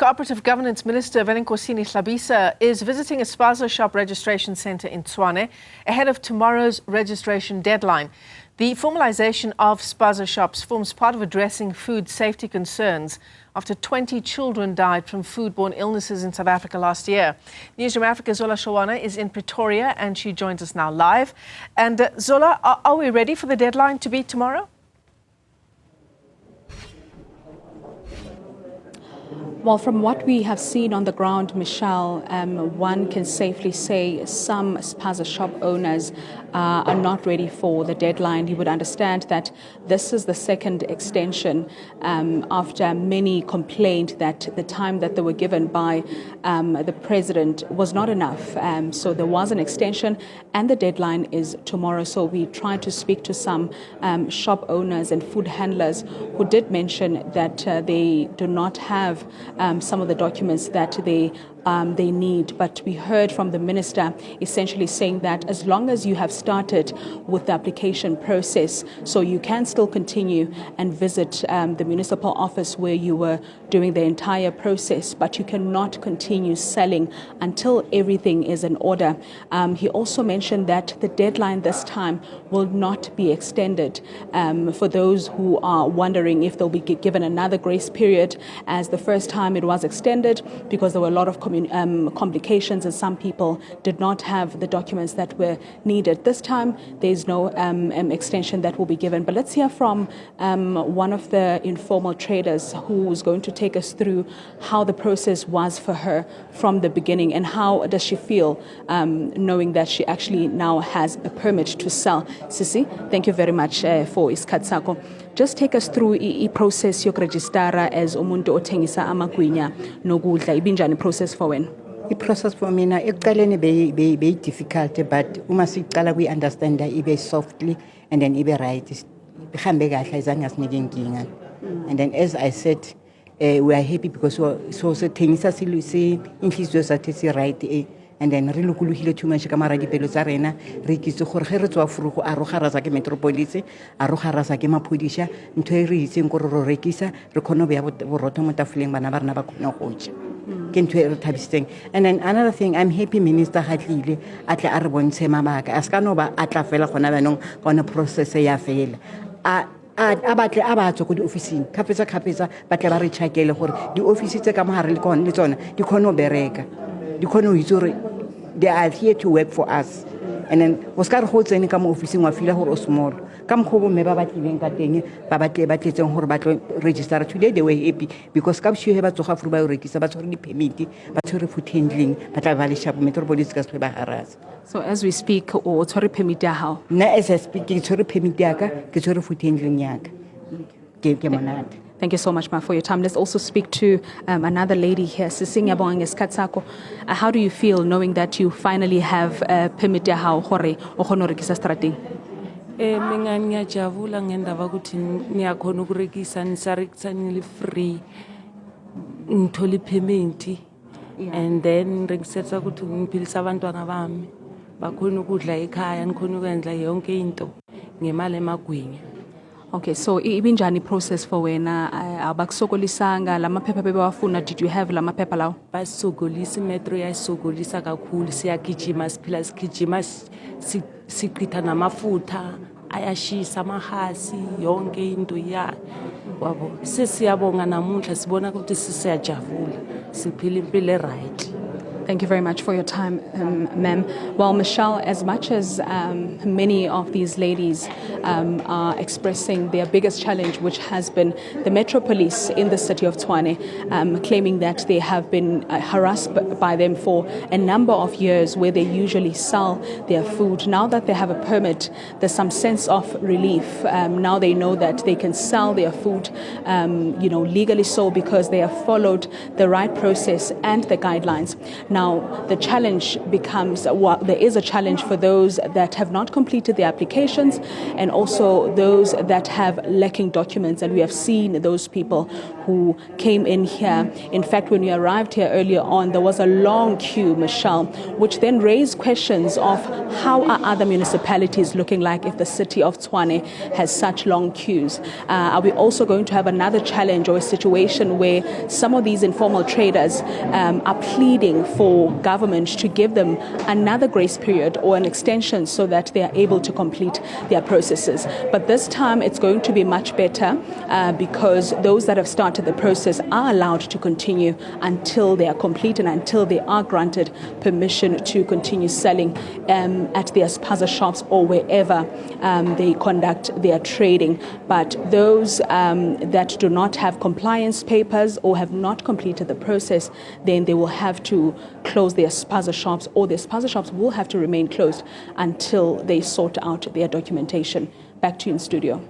Cooperative Governance Minister Velenkosini Hlabisa is visiting a Spaza shop registration centre in Tshwane ahead of tomorrow's registration deadline. The formalisation of Spaza shops forms part of addressing food safety concerns after 20 children died from foodborne illnesses in South Africa last year. Newzroom Afrika's Zola Sholwana is in Pretoria and she joins us now live. And Zola, are we ready for the deadline to be tomorrow? Well, from what we have seen on the ground, Michelle, one can safely say some Spaza shop owners are not ready for the deadline. You would understand that this is the second extension after many complained that the time that they were given by the president was not enough. So there was an extension and the deadline is tomorrow. So we tried to speak to some shop owners and food handlers who did mention that they do not have some of the documents that they need. But we heard from the minister essentially saying that as long as you have started with the application process, so you can still continue and visit the municipal office where you were doing the entire process, but you cannot continue selling until everything is in order. He also mentioned that the deadline this time will not be extended. For those who are wondering if they'll be given another grace period, as the first time it was extended because there were a lot of complications and some people did not have the documents that were needed. This time there's no extension that will be given. But let's hear from one of the informal traders who's going to take us through how the process was for her from the beginning and how does she feel knowing that she actually now has a permit to sell. Sisi, thank you very much for isikhathi sakho. Just take us through the process yokurejistara as umuntu othengisa amagwinya nokudla. Ibinjani process for wena? The process for me now, ekuqaleni be difficult, but uma siqala we understand that ibe softly and then ibe right. Ihambe kahle izange asinike inkinga. And then as I said, we are happy because so sethengisa siluse inhliziyo zathu si right. And then re lokologile too much ka mara dipelo tsa rena re kitse gore ge re tswa furugo a roga rasa ke metropolis a roga rasa ke maphodisha ntho e re itseng gore ro rekisa re khone be ya borotho mo tafoleng bana ba rena ba khona go ja ke ntho e re thabisitseng. And then another thing, I'm happy minister hatlile atle a re bontshe mabaka a ska no ba atla fela gona banong gona process ya fela a batle a ba tswa go di officing khapetsa batle ba re tshakele gore di office tse ka mo hare le kone le tsona di khone o bereka di khone o itse they are here to work for us. And then was ka re go tsene ka mo officing wa fila gore o small ka mkhobo me ba batlileng ka teng ba batletseng gore ba tlo register today. They were happy because ka bshwe ba tsoga furu ba yo rekisa ba tshore di permit ba tshore food handling ba tla ba le sharp metropolis ka se ba harasa. So as we speak o tshore permit ya hao? Na as I speak ke tshore permit ya ka ke tshore food handling ya ka ke monate. Thank you so much, Ma, for your time. Let's also speak to another lady here, Sisinya Boang Eskatsako. How do you feel knowing that you finally have a permit ya hao gore o khona rekisa strating? Mina ngiyajabula ngendaba ukuthi niyakhona ukurekisa nisarekisa ni free ngithola permit and then ngisetsa ukuthi ngiphilisa abantwana bami bakhona ukudla ekhaya nikhona ukwenza yonke into ngemali emagwinya. Okay, so ibinjani process for wena abakusokolisanga lamaphepha bebawafuna? Did you have lamaphepha lawo? Basogolisa metro yayisogolisa kakhulu siyagijima siphila sigijima siqitha namafutha ayashisa amahasi yonke into ya wabo sesiyabonga namuhla sibona ukuthi sisiyajabula siphila impilo right. Thank you very much for your time, ma'am. Well, Michelle, as much as many of these ladies are expressing their biggest challenge, which has been the Metro Police in the city of Tshwane, claiming that they have been harassed by them for a number of years where they usually sell their food. Now that they have a permit, there's some sense of relief. Now they know that they can sell their food, legally so because they have followed the right process and the guidelines. Now, the challenge becomes, well, there is a challenge for those that have not completed their applications and also those that have lacking documents. And we have seen those people who came in here. In fact, when we arrived here earlier on, there was a long queue, Michelle, which then raised questions of how are other municipalities looking like if the city of Tshwane has such long queues. Are we also going to have another challenge or a situation where some of these informal traders are pleading for government to give them another grace period or an extension so that they are able to complete their processes? But this time it's going to be much better because those that have started the process are allowed to continue until they are complete and until they are granted permission to continue selling at their Spaza shops or wherever they conduct their trading. But those that do not have compliance papers or have not completed the process, then they will have to close their Spaza shops, or their Spaza shops will have to remain closed until they sort out their documentation. Back to you in studio.